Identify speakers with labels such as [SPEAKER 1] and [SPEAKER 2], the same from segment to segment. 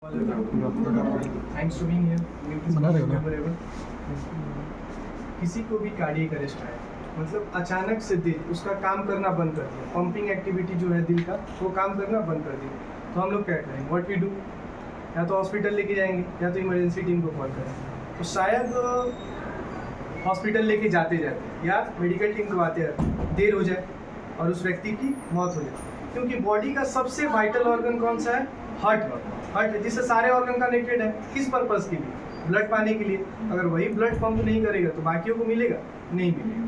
[SPEAKER 1] Thanks to being here. किसी को भी कार्डियक अरेस्ट आए, मतलब अचानक से दिल उसका काम करना बंद कर दिया, पंपिंग एक्टिविटी जो है दिल का वो काम करना बंद कर दिया, तो हम लोग क्या करेंगे? व्हाट वी डू, या तो हॉस्पिटल लेके जाएंगे या तो इमरजेंसी टीम को कॉल करेंगे। तो शायद हॉस्पिटल लेके जाते जाते या मेडिकल टीम को आते आते देर हो जाए और उस व्यक्ति की मौत हो जाए, क्योंकि बॉडी का सबसे वाइटल ऑर्गन कौन सा है? हार्ट, जिससे सारे ऑर्गन कनेक्टेड है। किस पर्पस के लिए? ब्लड पाने के लिए। अगर वही ब्लड पंप नहीं करेगा तो बाकियों को मिलेगा? नहीं मिलेगा।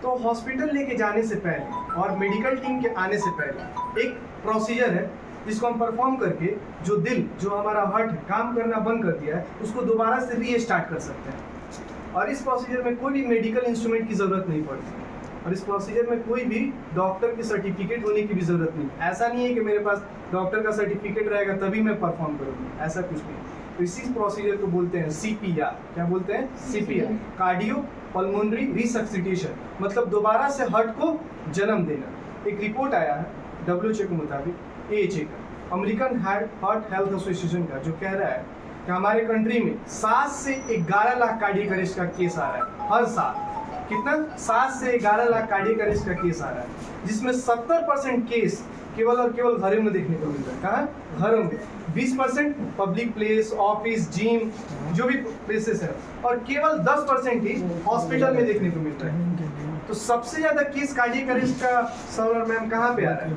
[SPEAKER 1] तो हॉस्पिटल लेके जाने से पहले और मेडिकल टीम के आने से पहले एक प्रोसीजर है जिसको हम परफॉर्म करके जो दिल, जो हमारा हार्ट काम करना बंद कर दिया है, उसको दोबारा से रीस्टार्ट कर सकते हैं। और इस प्रोसीजर में कोई भी मेडिकल इंस्ट्रूमेंट की ज़रूरत नहीं पड़ती, और इस प्रोसीजर में कोई भी डॉक्टर की सर्टिफिकेट होने की भी ज़रूरत नहीं। ऐसा नहीं है कि मेरे पास डॉक्टर का सर्टिफिकेट रहेगा तभी मैं परफॉर्म करूँगा, ऐसा कुछ नहीं। तो इसी प्रोसीजर को बोलते हैं CPR। क्या बोलते हैं? CPR, कार्डियो पल्मोनरी रिसक्सिटेशन, मतलब दोबारा से हार्ट को जन्म देना। एक रिपोर्ट आया है WHO के मुताबिक, AHA का, अमेरिकन हार्ट हेल्थ एसोसिएशन का, जो कह रहा है कि हमारे कंट्री में 7 से 11 लाख कार्डियक अरेस्ट का केस आ रहा है हर साल। कितना? 7 से 11 लाख कार्डियक अरेस्ट का केस आ रहा है, जिसमें 70% केस केवल और केवल घरों में देखने को मिलता है। कहाँ? घरों में। 20% पब्लिक प्लेस, ऑफिस, जिम, जो भी प्लेसेस है, और केवल 10% ही हॉस्पिटल में देखने को मिलता है। तो सबसे ज्यादा केस कार्डियक अरेस्ट का सर और मैम कहाँ पे आ रहा है?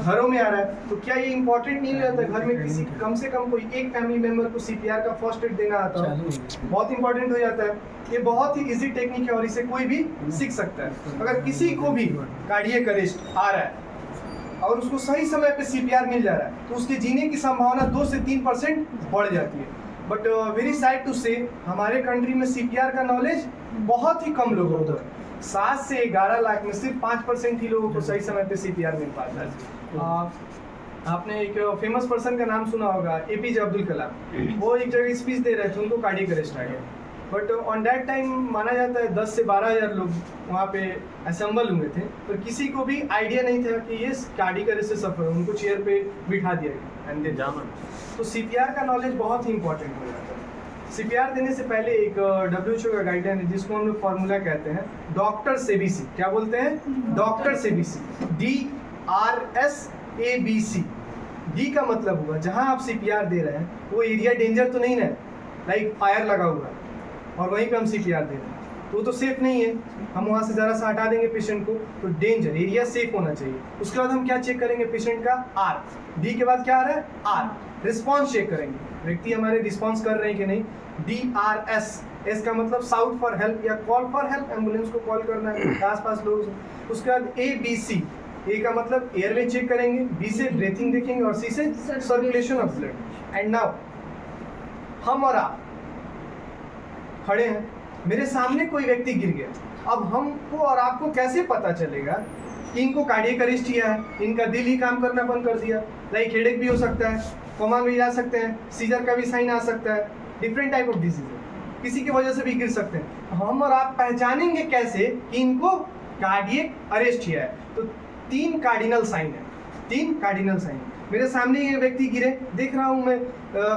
[SPEAKER 1] घरों में आ रहा है। तो क्या ये इंपॉर्टेंट नहीं रहता घर में किसी कम से कम कोई एक फैमिली मेंबर को CPR का फर्स्ट एड देना आता है? बहुत इंपॉर्टेंट हो जाता है। ये बहुत ही इजी टेक्निक है और इसे कोई भी सीख सकता है। अगर किसी को भी कार्डियक अरेस्ट आ रहा है और उसको सही समय पे CPR मिल जा रहा है तो उसके जीने की संभावना 2 से 3% बढ़ जाती है। बट वेरी सैड टू से, हमारे कंट्री में CPR का नॉलेज बहुत ही कम लोगों को है। 7 से 11 लाख में सिर्फ 5% ही लोगों को सही समय पे CPR मिल पाता है। आपने एक फेमस पर्सन का नाम सुना होगा, APJ अब्दुल कलाम। वो एक जगह स्पीच दे रहे थे, उनको कार्डियक अरेस्ट आ गया। बट ऑन दैट टाइम माना जाता है 10 से 12 हज़ार लोग वहाँ पे असेंबल हुए थे, पर किसी को भी आइडिया नहीं था कि ये कार्डियक अरेस्ट से सफर। उनको चेयर पे बिठा दिया गया एंड देन जाना। तो CPR का नॉलेज बहुत ही इंपॉर्टेंट हो जाता है। CPR देने से पहले एक WHO का गाइडलाइन है जिसको हम लोग फॉर्मूला कहते हैं डॉक्टर सेबीसी। क्या बोलते हैं? Doctor सेबीसी, DRSABC। डी का मतलब हुआ जहाँ आप CPR दे रहे हैं वो एरिया डेंजर तो नहीं है, लाइक फायर लगा हुआ है और वहीं पे हम CPR दे रहे हैं तो सेफ नहीं है। हम वहाँ से ज़रा सा हटा देंगे पेशेंट को, तो डेंजर एरिया सेफ होना चाहिए। उसके बाद हम क्या चेक करेंगे? पेशेंट का R। डी के बाद क्या आ रहा है? R। रिस्पॉन्स चेक करेंगे, व्यक्ति हमारे रिस्पॉन्स कर रहे हैं कि नहीं। DRS, एस का मतलब साउथ फॉर हेल्प या कॉल फॉर हेल्प, एम्बुलेंस को कॉल करना है, आसपास लोग। उसके बाद ABC, ए का मतलब एयरवे चेक करेंगे, B से ब्रीथिंग देखेंगे और C से circulation of blood. And now हम और आप खड़े हैं, मेरे सामने कोई व्यक्ति गिर गया, अब हमको और आपको कैसे पता चलेगा कि इनको कार्डियक अरेस्ट किया है, इनका दिल ही काम करना बंद कर दिया? लाइक हेडेक भी हो सकता है, कोमा में जा सकते हैं, सीजर का भी साइन आ सकता है, डिफरेंट टाइप ऑफ डिजीज है, किसी की वजह से भी गिर सकते हैं। हम और आप पहचानेंगे कैसे कि इनको कार्डियक अरेस्ट किया है? तो 3 कार्डिनल साइन है, 3 कार्डिनल साइन। मेरे सामने ये व्यक्ति गिरे, देख रहा हूँ मैं,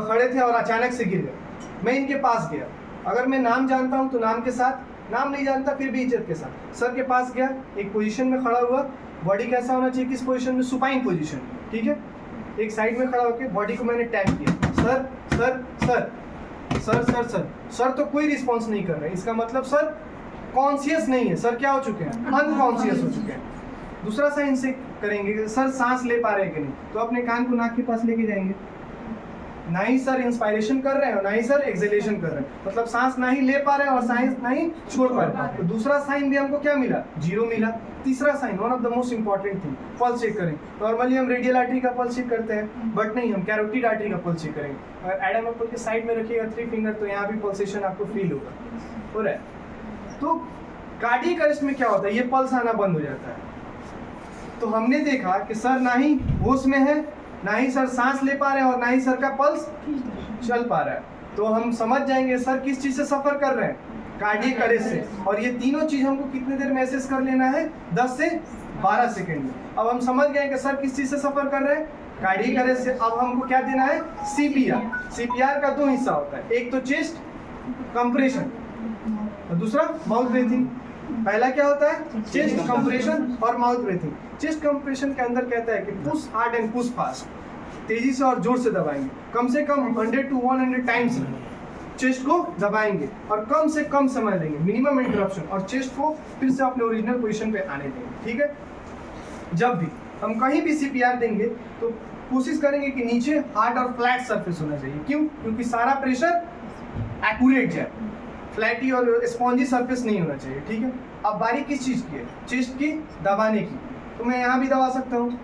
[SPEAKER 1] खड़े थे और अचानक से गिर गए। मैं इनके पास गया, अगर मैं नाम जानता हूँ तो नाम के साथ, नाम नहीं जानता फिर भी इज्जत के साथ सर के पास गया, एक पोजीशन में खड़ा हुआ। बॉडी कैसा होना चाहिए? किस पोजीशन में? सुपाइन पोजीशन, ठीक है। एक साइड में खड़ा होकर बॉडी को मैंने टैप किया, sir sir sir sir sir sir sir. तो कोई रिस्पॉन्स नहीं कर रहे, इसका मतलब सर कॉन्शियस नहीं है, सर क्या हो चुके हैं? अनकॉन्शियस हो चुके हैं। दूसरा साइन से करेंगे, सर सांस ले पा रहे हैं कि नहीं, तो अपने कान को नाक के पास लेके जाएंगे, ना ही सर इंस्पायरेशन कर रहे हैं और ना ही सर एक्सहेलेशन कर रहे हैं, मतलब सांस ना ही ले पा रहे हैं और सांस ना ही छोड़ पा रहे हैं। तो दूसरा साइन भी हमको क्या मिला? 0 मिला। तीसरा sign, one of the most important thing, pulse check करें। नॉर्मली हम रेडियल आर्टरी का पल्स चेक करते हैं, बट नहीं, हम कैरोटिड आर्टरी का पल्स चेक करेंगे। अगर एडम एप्पल के साइड में रखिएगा 3 फिंगर, तो यहाँ भी पल्सेशन आपको फील होगा, हो रहा है। तो कार्डियक अरेस्ट में क्या होता है? ये पल्स आना बंद हो जाता है। तो हमने देखा कि सर ना ही होश में है, ना ही सर सांस ले पा रहे हैं और ना ही सर का पल्स चल पा रहा है। तो हम समझ जाएंगे सर किस चीज़ से सफ़र कर रहे हैं? कार्डियक अरेस्ट से। और ये तीनों चीज़ हमको कितने देर में एसेस कर लेना है? 10 से 12 सेकेंड में। अब हम समझ गए कि सर किस चीज़ से सफ़र कर रहे हैं? कार्डियक अरेस्ट से अब हमको क्या देना है, सीपीआर। सीपीआर का दो हिस्सा होता है, एक तो चेस्ट कंप्रेशन और दूसरा माउथ ब्रीथिंग। पहला क्या होता है, चेस्ट कंप्रेशन और माउथ ब्रीथिंग। चेस्ट कंप्रेशन के अंदर कहता है कि push hard and push fast, तेजी से और जोर से दबाएंगे, कम से कम 100 to 100 टाइम्स चेस्ट को दबाएंगे और कम से कम समय देंगे, मिनिमम इंटरप्शन, और चेस्ट को फिर से अपने ओरिजिनल पोजीशन पे आने देंगे। ठीक है, जब भी हम कहीं भी सीपीआर देंगे तो कोशिश करेंगे कि नीचे हार्ड और फ्लैट सरफेस होना चाहिए। क्यों? क्योंकि सारा प्रेशर एक्यूरेट जाए, फ्लैटी और स्पॉन्जी सरफेस नहीं होना चाहिए। ठीक है, अब बारी किस चीज़ की है, चेस्ट की दबाने की। तो मैं यहाँ भी दबा सकता हूँ,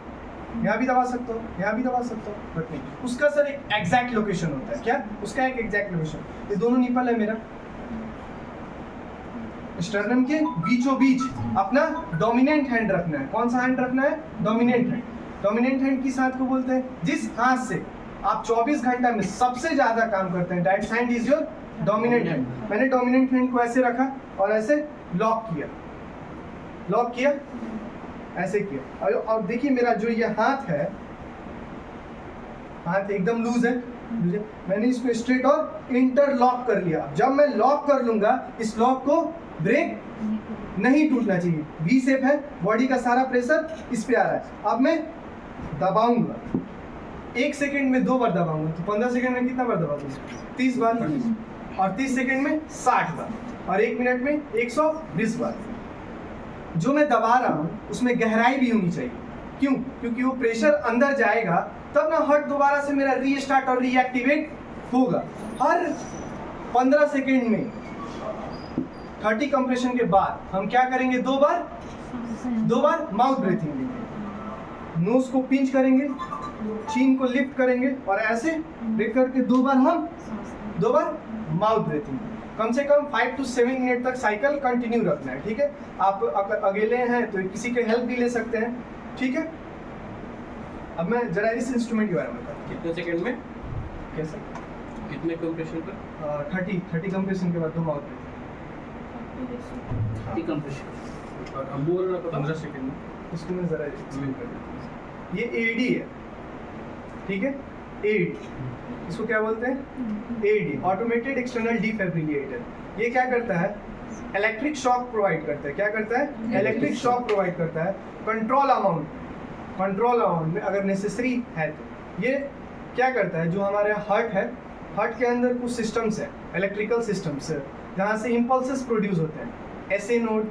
[SPEAKER 1] यहाँ भी दबा सकता हूँ, यहाँ भी दबा सकता हूँ, बट नहीं, उसका सर एक एग्जैक्ट लोकेशन होता है। क्या? उसका एक एग्जैक्ट लोकेशन। ये दोनों निपल है मेरा, स्टर्नम के बीचों बीच अपना डोमिनेंट हैंड रखना है। कौन सा हैंड रखना है? Dominant hand. डोमिनेंट हैंड किस हाथ को बोलते हैं? जिस हाथ से आप 24 घंटा में सबसे ज्यादा काम करते हैं। That hand is your dominant hand. मैंने डोमिनेंट हैंड को ऐसे रखा और ऐसे लॉक किया, लॉक किया, ऐसे किया, और देखिए मेरा जो ये हाथ है, हाथ एकदम लूज है, मैंने इसको स्ट्रेट और इंटरलॉक कर लिया। जब मैं लॉक कर लूंगा, इस लॉक को ब्रेक नहीं टूटना चाहिए, वी शेप है, बॉडी का सारा प्रेशर इस पे आ रहा है। अब मैं दबाऊंगा, 1 सेकेंड में 2 बार दबाऊंगा, तो 15 सेकेंड में कितना बार दबा दूंगा? 30 बार, और 30 सेकेंड में 60 बार, और 1 मिनट में 120 बार। जो मैं दबा रहा हूँ उसमें गहराई भी होनी चाहिए। क्यों? क्योंकि वो प्रेशर अंदर जाएगा तब ना हार्ट दोबारा से मेरा रीस्टार्ट और रीएक्टिवेट होगा। हर 15 सेकेंड में 30 कंप्रेशन के बाद हम क्या करेंगे? 2 बार माउथ ब्रीथिंग लेंगे, नोज को पिंच करेंगे, चीन को लिफ्ट करेंगे, और ऐसे ब्रेक करके 2 बार माउथ ब्रीथिंग। कम से कम 5 to 7 मिनट तक साइकिल कंटिन्यू रखना है। ठीक है, आप अगर अकेले हैं तो किसी के हेल्प भी ले सकते हैं। ठीक है, अब मैं जरा इस इंस्ट्रूमेंट के बारे में बताता हूँ।
[SPEAKER 2] कितने सेकंड में,
[SPEAKER 1] कैसे?
[SPEAKER 2] कितने कंप्रेशन पर?
[SPEAKER 1] 30 कंप्रेशन के बाद 2 माउथ ब्रीथिंग।
[SPEAKER 2] 30 कंप्रेशन और अब बोलना पता
[SPEAKER 1] 15 सेकंड में। इसको मैं जरा एक्सप्लेन कर देता हूँ। ये एडी है, ठीक है, एडी, इसको क्या बोलते हैं? AED, automated external defibrillator. ये क्या करता है? इलेक्ट्रिक शॉक प्रोवाइड करता है। क्या करता है? इलेक्ट्रिक शॉक प्रोवाइड करता है। कंट्रोल अमाउंट में अगर नेसेसरी है तो। ये क्या करता है? जो हमारे हार्ट है, हार्ट के अंदर कुछ सिस्टम्स है, इलेक्ट्रिकल सिस्टम्स है, जहाँ से इम्पल्सेस प्रोड्यूस होते हैं। SA node,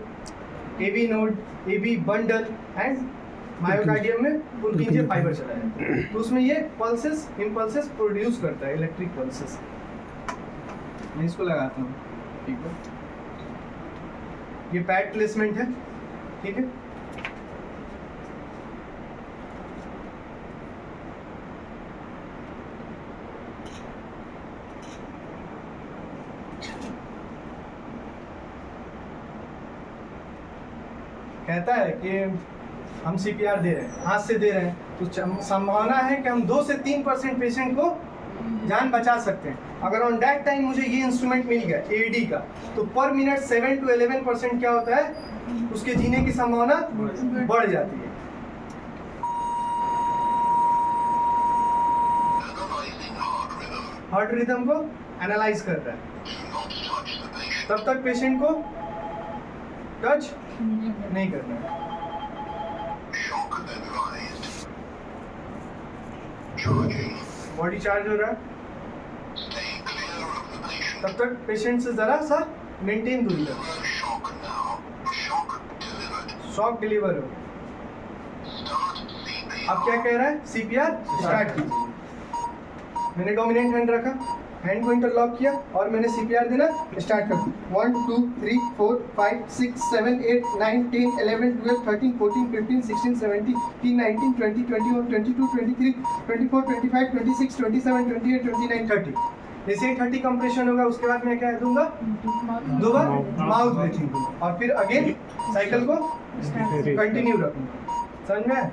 [SPEAKER 1] AV node, AV bundle and myocardium में पुल्किंजे फाइबर चला जाता है। तो उसमें ये इम्पल्सेस प्रोड्यूस करता है, इलेक्ट्रिक पल्सेस। मैं इसको लगाता हूँ, ठीक है। ये पैड प्लेसमेंट है, ठीक है। कहता है कि हम सीपीआर दे रहे हैं, हाथ से दे रहे हैं, तो संभावना है कि हम 2 से 3% पेशेंट को जान बचा सकते हैं। अगर ऑन दैट टाइम मुझे ये इंस्ट्रूमेंट मिल गया एडी का, तो पर मिनट 7 to 11% क्या होता है, उसके जीने की संभावना बढ़ जाती है। हार्ट रिदम को एनालाइज कर रहा है, तब तक पेशेंट को टच नहीं करना है। बॉडी चार्ज हो रहा है, तब तक पेशेंट से जरा सा मेंटेन दूरी रखो। शॉक डिलीवर हो। अब क्या कह रहा है? सीपीआर स्टार्ट कीजिए। मैंने डोमिनेंट हैंड रखा, हैंड को इंटरलॉक किया और मैंने सीपीआर देना स्टार्ट कर दिया। 1 2 3 4 5 6 7 8 9 10 11 12 13 14 15 16 17 18 19 20 21 22 23 24 25 26 27 28 29 30। जैसे ही 30 कंप्रेशन होगा उसके बाद मैं क्या दूंगा? 2 बार माउथ ब्रीथिंग दूंगा और फिर अगेन साइकिल को कंटिन्यू रखूंगा। समझ में?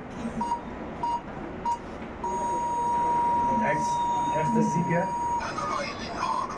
[SPEAKER 1] That's the CPR.